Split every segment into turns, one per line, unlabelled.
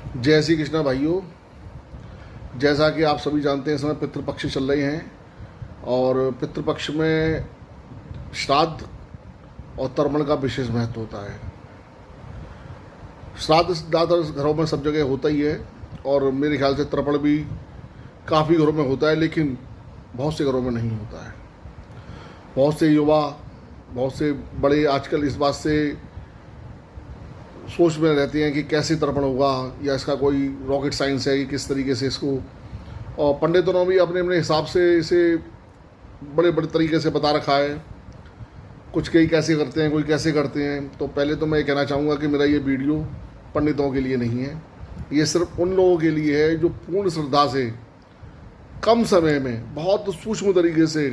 जय श्री कृष्णा भाइयों। जैसा कि आप सभी जानते हैं, इस समय पितृपक्ष चल रहे हैं और पितृपक्ष में श्राद्ध और तर्पण का विशेष महत्व होता है। श्राद्ध ज़्यादातर घरों में सब जगह होता ही है और मेरे ख्याल से तर्पण भी काफ़ी घरों में होता है, लेकिन बहुत से घरों में नहीं होता है। बहुत से युवा, बहुत से बड़े आजकल इस बात से सोच में रहते हैं कि कैसे तर्पण होगा या इसका कोई रॉकेट साइंस है कि किस तरीके से इसको, और पंडितों ने भी अपने अपने हिसाब से इसे बड़े बड़े तरीके से बता रखा है। कुछ कई कैसे करते हैं, कोई कैसे करते हैं। तो पहले तो मैं ये कहना चाहूँगा कि मेरा ये वीडियो पंडितों के लिए नहीं है, ये सिर्फ उन लोगों के लिए है जो पूर्ण श्रद्धा से कम समय में बहुत सूक्ष्म तरीके से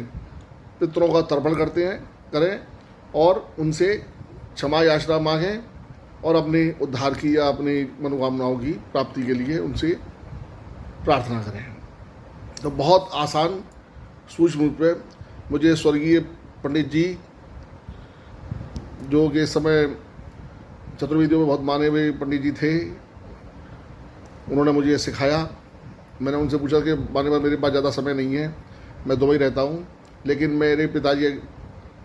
पितरों का तर्पण करते हैं, करें और उनसे क्षमा याचना मांगें और अपने उद्धार की या अपनी मनोकामनाओं की प्राप्ति के लिए उनसे प्रार्थना करें। तो बहुत आसान सूक्ष्म रूप में मुझे स्वर्गीय पंडित जी, जो कि इस समय चतुर्वेदियों में बहुत माने हुए पंडित जी थे, उन्होंने मुझे ये सिखाया। मैंने उनसे पूछा कि माने में मेरे पास ज़्यादा समय नहीं है, मैं दुबई रहता हूँ, लेकिन मेरे पिताजी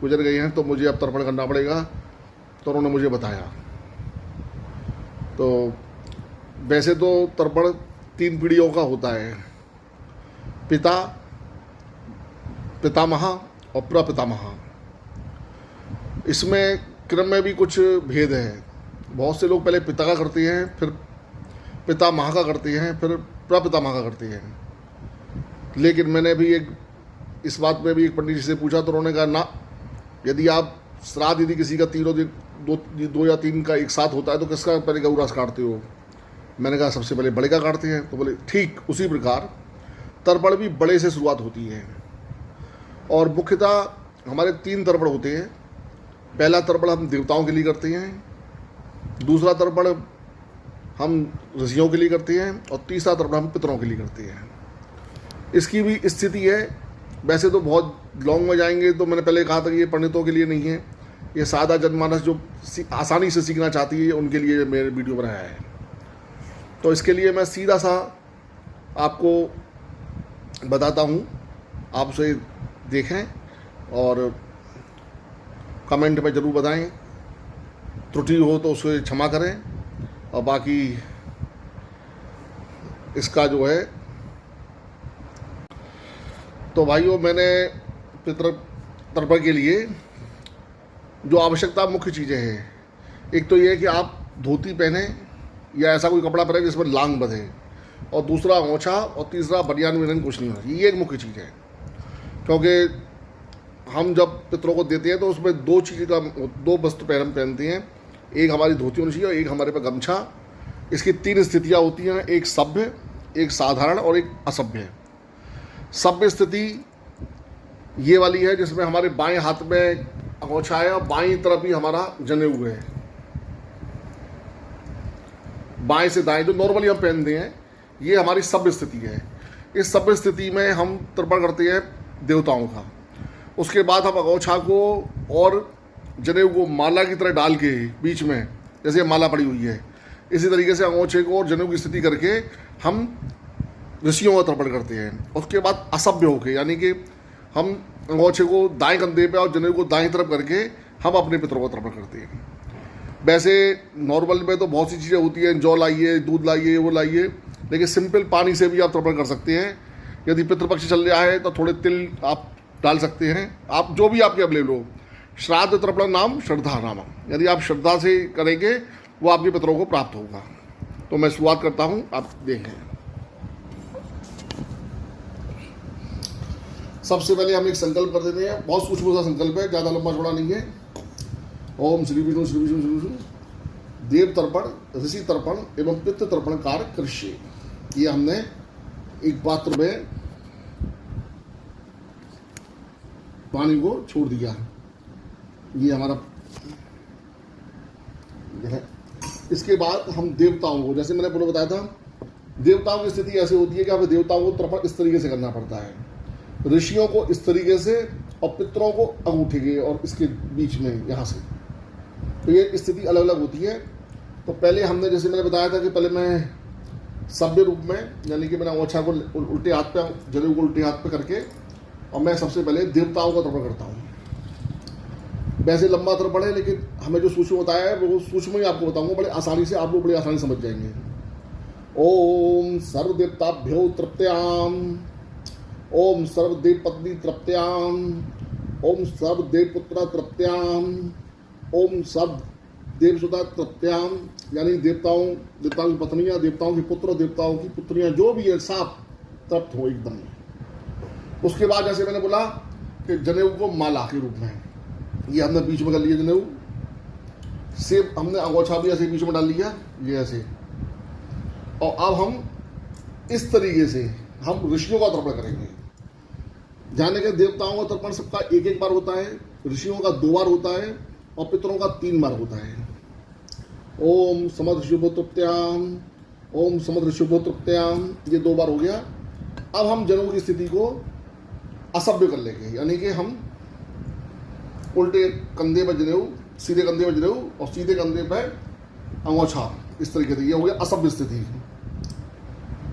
गुजर गए हैं तो मुझे अब तर्पण करना पड़ेगा। तो उन्होंने मुझे बताया। तो वैसे तो तर्पण 3 पीढ़ियों का होता है, पिता, पितामह और प्रपितामह। इसमें क्रम में भी कुछ भेद है। बहुत से लोग पहले पिता का करते हैं, फिर पितामह का करते हैं, फिर प्रपितामह का करते हैं। लेकिन मैंने भी इस बात में भी एक पंडित जी से पूछा तो उन्होंने कहा ना, यदि आप श्राद्ध यदि किसी का तीनों दिन दो या 3 का एक साथ होता है तो किसका पहले गौरास काटते हो? मैंने कहा सबसे पहले बड़े का काटते हैं। तो बोले ठीक उसी प्रकार तर्पण भी बड़े से शुरुआत होती है। और मुख्यतः हमारे 3 तर्पण होते हैं। पहला तर्पण हम देवताओं के लिए करते हैं, दूसरा तर्पण हम ऋषियों के लिए करते हैं और तीसरा तर्पण हम पितरों के लिए करते हैं। इसकी भी स्थिति है, वैसे तो बहुत लॉन्ग में जाएंगे तो मैंने पहले कहा था कि ये पंडितों के लिए नहीं है, ये सादा जनमानस जो आसानी से सीखना चाहती है उनके लिए मेरे वीडियो बनाया है। तो इसके लिए मैं सीधा सा आपको बताता हूँ, आप उसे देखें और कमेंट में ज़रूर बताएं। त्रुटि हो तो उसे क्षमा करें और बाकी इसका जो है, तो भाइयों मैंने पितृ तर्पण के लिए जो आवश्यकता मुख्य चीज़ें हैं, एक तो ये है कि आप धोती पहने या ऐसा कोई कपड़ा पहने जिसमें लांग बंधे, और दूसरा ओछा, और तीसरा बनियान वनियान कुछ नहीं होना चाहिए। ये एक मुख्य चीज़ है, क्योंकि हम जब पितरों को देते हैं तो उसमें 2 वस्त्र पहनते हैं। एक हमारी धोती होनी चाहिए और एक हमारे पे गमछा। इसकी 3 स्थितियाँ होती हैं, एक सभ्य, एक साधारण और एक असभ्य। सभ्य स्थिति ये वाली है जिसमें हमारे बाएं हाथ में अंगोछा है और बाईं तरफ ही हमारा जनेऊ है। बाएं से दाएं जो नॉर्मली हम पहनते हैं, ये हमारी सभ्य स्थिति है। इस सभ्य स्थिति में हम तर्पण करते हैं देवताओं का। उसके बाद हम अंगोछा को और जनेऊ को माला की तरह डाल के बीच में, जैसे माला पड़ी हुई है, इसी तरीके से अंगोछे को और जनेऊ की स्थिति करके हम ऋषियों का तर्पण करते हैं। उसके बाद असभ्य होके, यानी कि हम अंगोछे को दाएं कंधे पे और जनेऊ को दाएं तरफ करके हम अपने पितरों का तर्पण करते हैं। वैसे नॉर्मल में तो बहुत सी चीज़ें होती हैं, जौ लाइए, दूध लाइए, वो लाइए, लेकिन सिंपल पानी से भी आप तर्पण कर सकते हैं। यदि पितृपक्ष चल रहा है तो थोड़े तिल आप डाल सकते हैं, आप जो भी आपके अवेलेबल हो। श्राद्ध तर्पण नाम श्रद्धा नाम, यदि आप श्रद्धा से करेंगे वो आपके पितरों को प्राप्त होगा। तो मैं शुरुआत करता हूँ, आप देखें। सबसे पहले हम एक संकल्प कर देते हैं, बहुत सूक्ष्म सा संकल्प है, ज़्यादा लंबा चौड़ा नहीं है। ओम श्री विष्णु श्री विष्णु श्री विष्णु देव तर्पण, ऋषि तर्पण एवं पितृ तर्पण कार्य कृष्य। ये हमने एक पात्र में पानी को छोड़ दिया। ये हमारा है। इसके बाद हम देवताओं को, जैसे मैंने पूर्व बताया था, देवताओं की स्थिति ऐसी होती है कि हमें देवताओं को तर्पण इस तरीके से करना पड़ता है, ऋषियों को इस तरीके से और पितरों को अंगूठे के और इसके बीच में यहाँ से। तो ये स्थिति अलग अलग होती है। तो पहले हमने, जैसे मैंने बताया था कि पहले मैं सभ्य रूप में, यानी कि मैंने अंगोछा को उल्टे हाथ पे, जनेऊ को उल्टे हाथ पे करके, और मैं सबसे पहले देवताओं का तर्पण करता हूँ। वैसे लंबा तर्पण है, लेकिन हमें जो सूक्ष्म बताया है वो सूक्ष्म ही आपको बताऊंगा, बड़े आसानी से आप लोग बड़ी आसानी समझ जाएंगे। ओम सर्वदेवताभ्यो तृप्त्याम, ओम सर्वदेव पत्नी तृप्त्याम, ओम सर्वदेवपुत्र तृप्त्याम, ओम सब देवसुता तृप्त्याम, यानी देवताओं की पत्नियां, देवताओं के पुत्र, देवताओं की पुत्रियां, जो भी है सब तृप्त हो एकदम। उसके बाद जैसे मैंने बोला कि जनेऊ को माला के रूप में, ये हमने बीच में कर लिया जनेऊ, सेब हमने अंगोछा भी ऐसे बीच में डाल लिया, ये ऐसे। और अब हम इस तरीके से हम ऋषियों का तर्पण करेंगे। जाने के देवताओं का तर्पण सबका एक एक बार होता है, ऋषियों का 2 बार होता है, और पितरों का 3 बार होता है। ओम समद्र शुभो तृप्त्याम, ओम समद्र शुभो तृप्त्याम, ये 2 बार हो गया। अब हम जनेऊ की स्थिति को असभ्य कर लेंगे, यानी कि हम उल्टे कंधे पर जनेऊ, सीधे कंधे पर जनेऊ और सीधे कंधे पर अंगोछा, इस तरीके से। ये हो गया असभ्य स्थिति,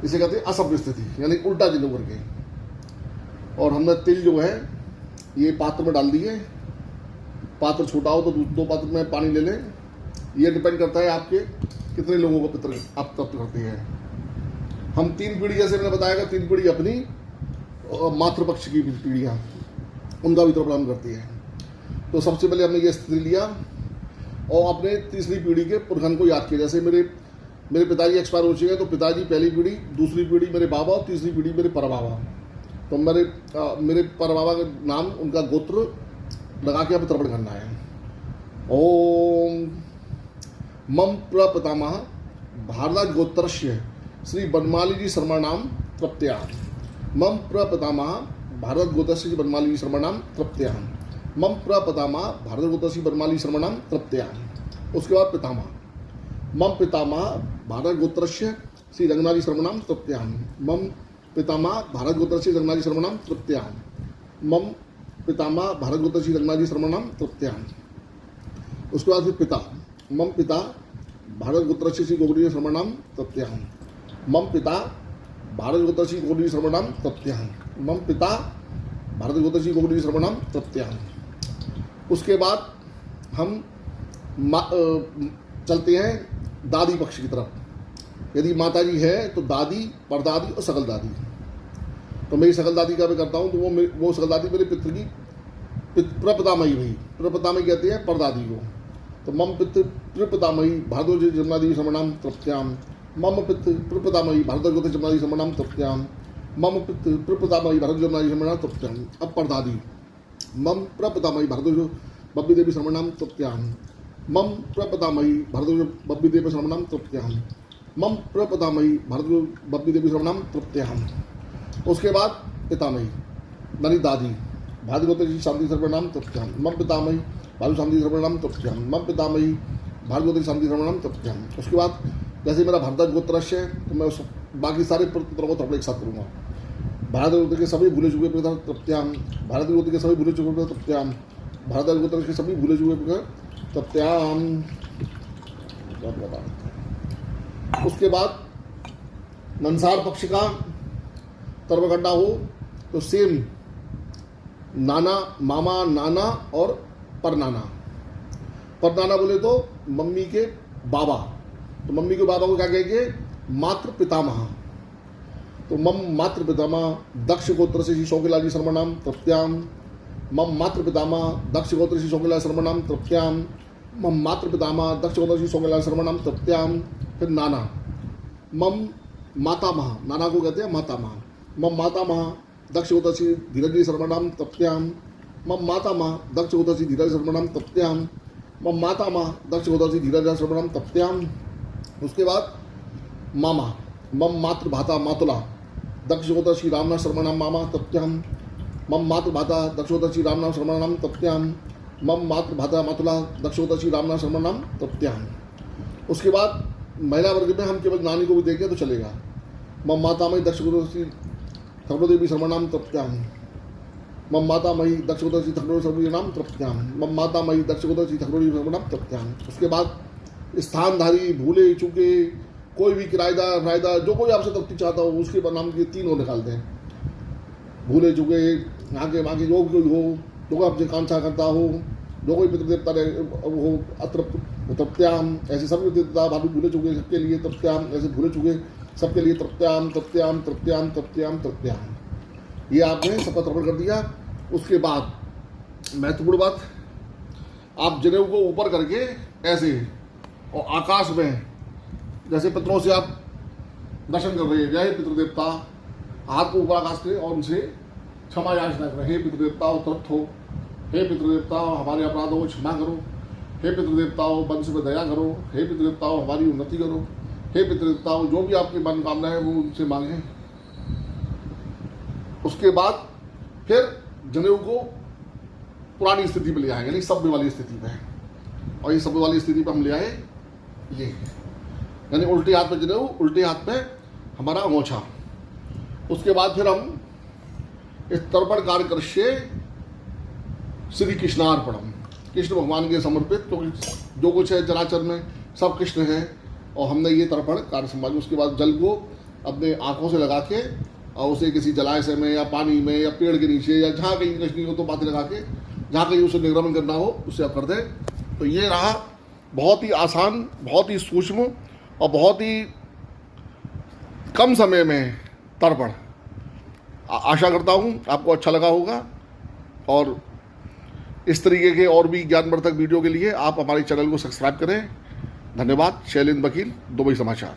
इसे कहते हैं असभ्य स्थिति, यानी उल्टा जनेऊ करके। और हमने तिल जो है ये पात्र में डाल दिए। पात्र छोटा हो तो 2 पात्र में पानी ले लें। ये डिपेंड करता है आपके कितने लोगों को पितर आप तर्पण करते हैं। हम 3 पीढ़ी, जैसे मैंने बताया, 3 पीढ़ी अपनी मातृपक्ष की पीढ़ियाँ, उनका भी तर्पण हम करती है। तो सबसे पहले हमने ये स्थिति लिया और अपने तीसरी पीढ़ी के पुरखन को याद किया। जैसे मेरे पिताजी एक्सपायर हो चुके हैं, तो पिताजी पहली पीढ़ी, दूसरी पीढ़ी मेरे बाबा और तीसरी पीढ़ी मेरे परबाबा। तो मेरे परबाबा का नाम, उनका गोत्र लगा के हमें तर्पण करना है। ओम मम प्रपितामह भारद्वाज गोत्रस्य श्री बनमाली जी शर्मणाम तृप्त्याम, मम प्रपितामह भारद्वाज गोत्रस्य श्री बनमाली जी शर्मणाम तृप्त्याम, मम प्रपितामह भारद्वाज गोत्रस्य बनमाली शर्मणाम तृप्त्याम। उसके बाद पितामह, मम पितामह भारद्वाज गोत्रस्य श्री रंगनाथजी शर्मणाम तृप्त्याम, मम पितामह भारद्वाज गोत्रस्य रंगनाथजी शर्मणाम तृप्त्याम, मम पितामह भारद्वाज गोत्रस्य रंगनाथजी शर्मणाम तृप्त्याम। उसके बाद फिर पिता, मम पिता भारद्वाज गोत्रस्य श्री गोगरी शर्मणाम तृप्त्याम, मम पिता भारद्वाज गोत्रस्य गोगरी शर्मणाम तृप्त्याम, मम पिता भारद्वाज गोत्रस्य गोगरी शर्मणाम तृप्त्याम। उसके बाद हम चलते हैं दादी पक्ष की तरफ। यदि माताजी है तो दादी, परदादी और सकल दादी। तो मेरी सकल दादी का भी करता हूँ, तो वो सकल दादी मेरे पितृ की प्रपितामही भाई, प्रपितामही कहते हैं परदादी को। तो मम पितृ प्रपितामही भारद्वाज जमुनादेवी शर्मणाम तृप्त्याम, मम पितृ प्रपितामही भारद्वाज गोत्रस्य जमुनादेवी शर्मणाम तृप्त्याम, मम पितृ प्रपितामही भारद्वाज जमुनादेवी शर्मणाम तृप्त्याम। अब परदादी, मम प्रपितामही भारद्वाज बब्बी देवी शर्मणाम तृप्त्याम, मम प्रपितामही भारद्वाज बब्बी देवी शर्मणाम तृप्त्याम, मम प्रपितामही भारद्वाज बब्बी देवी शर्मणाम तृप्त्याम। उसके बाद पितामही यानी दादी, भारद्वाज गोत्रस्य शांति सर्वनाम तृप्त्याम, मम पितामही भारद्वाज शांति सर्वनाम तृप्त्याम, मम पितामही भारद्वाज गोत्रस्य शांति सर्वनाम तृप्त्याम। उसके बाद जैसे मेरा भारद्वाज गोत्रस्य है, तो मैं उस बाकी सारे पुत्रों को तर्पण एक साथ करूँगा। भारद्वाज गोत्र के सभी भूले चुके पिता तृप्त्याम, भारद्वाज गोत्र के सभी भूले चुके पिता तृप्त्याम, भारद्वाज गोत्र के सभी भूले चुके पिता तृप्त्याम। उसके बाद नंसार पक्ष का तर्पण करना हो तो सेम नाना, मामा, नाना और परनाना। परनाना बोले तो मम्मी के बाबा, तो मम्मी के बाबा को क्या कहेंगे? मातृ पितामह। तो मम मातृ पितामह दक्ष गोत्र से श्री शौकिला जी शर्मणाम तृप्त्याम, मम मातृ पितामह दक्ष गोत्र श्री शौकिला शर्मणाम तृप्त्याम, मम मातृ पितामह दक्ष गोत्र श्री शौकिला शर्मणाम तृप्त्याम। फिर नाना, मम मातामह, नाना को कहते हैं मातामह, मम मातामह दक्ष गोत्र श्री धीरज शर्मणाम तृप्त्याम, मम मातामह दक्ष गोत्र श्री धीरज शर्मणाम तृप्त्याम, मम मातामह दक्ष गोत्र श्री धीरज शर्मणाम तृप्त्याम। उसके बाद मामा, मम मातृ भाता मातुला दक्ष गोत्र श्री रामनाथ शर्मणाम मामा तृप्त्याम, मम मातृ भाता दक्ष गोत्र श्री रामनाथ शर्मणाम तृप्त्याम, मम मातृ भाता मातुला दक्ष गोत्र श्री रामनाथ शर्मणाम तृप्त्याम। उसके बाद महिला वर्ग में हम केवल नानी को भी देखें तो चलेगा। मम मातामही दक्ष गोत्र श्री थकड़ो देवी शर्मणाम तृप्त्याम, मम मातामही दक्ष गोत्र श्री थकड़ो शर्मणाम तृप्त्याम, मम मातामही दक्ष गोत्र श्री थकड़ो देवी शर्मणाम तृप्त्याम। उसके बाद स्थानधारी, भूले चूके, कोई भी किराएदार जो कोई आपसे तृप्ति चाहता हो उसके नाम के 3 और निकालते हैं। भूले चुके आगे मागे जो कोई हो, जो कोई आपसे कांक्षा करता हो, जो कोई पितृदेवता हो, तृप्त्याम, ऐसे सब देवता भाभी भूले चुके सबके लिए तृप्त्याम, ऐसे भूले चुके सबके लिए तृप्त्याम तृप्त्याम तृप्त्याम तृप्त्याम तृप्त्याम। ये आपने सबका तर्पण कर दिया। उसके बाद महत्वपूर्ण बात, आप जनेऊ को ऊपर करके ऐसे और आकाश में जैसे पितरों से आप दर्शन कर रहे हैं, जय पितृदेवता, हाथ को ऊपर आकाश करें और उनसे क्षमा याचना करें। हे पितृदेवताओं तृप्त हो, हे पितृदेवताओं हमारे अपराधों को क्षमा करो, हे पितृदेवताओं वंश में दया करो, हे पितृदेवताओं हमारी उन्नति करो, हे पितृदेवताओं जो भी आपकी मनोकामना है वो उनसे मांगें। उसके बाद फिर जनेऊ को पुरानी स्थिति में ले आएंगे, यानी सभ्य वाली स्थिति में। और ये सभ्य वाली स्थिति पर हम ले आए, ये यानी उल्टे हाथ में जनेऊ, उल्टे हाथ में हमारा अंगोछा। उसके बाद फिर हम इस तर्पण कार्य करके श्री कृष्णार्पणम, कृष्ण भगवान के समर्पित, तो जो कुछ है चराचर में सब कृष्ण है। और हमने ये तर्पण कार्य संभाली। उसके बाद जल को अपने आंखों से लगा के और उसे किसी जलाशय में या पानी में या पेड़ के नीचे या जहाँ कहीं इंग्लिश नहीं हो तो बातें लगा के जहाँ कहीं उसे निर्गमन करना हो उससे आप कर दें। तो ये रहा बहुत ही आसान, बहुत ही सूक्ष्म और बहुत ही कम समय में तर्पण। आशा करता हूँ आपको अच्छा लगा होगा। और इस तरीके के और भी ज्ञानवर्धक वीडियो के लिए आप हमारे चैनल को सब्सक्राइब करें। धन्यवाद। शैलेंद्र वकील, दुबई समाचार।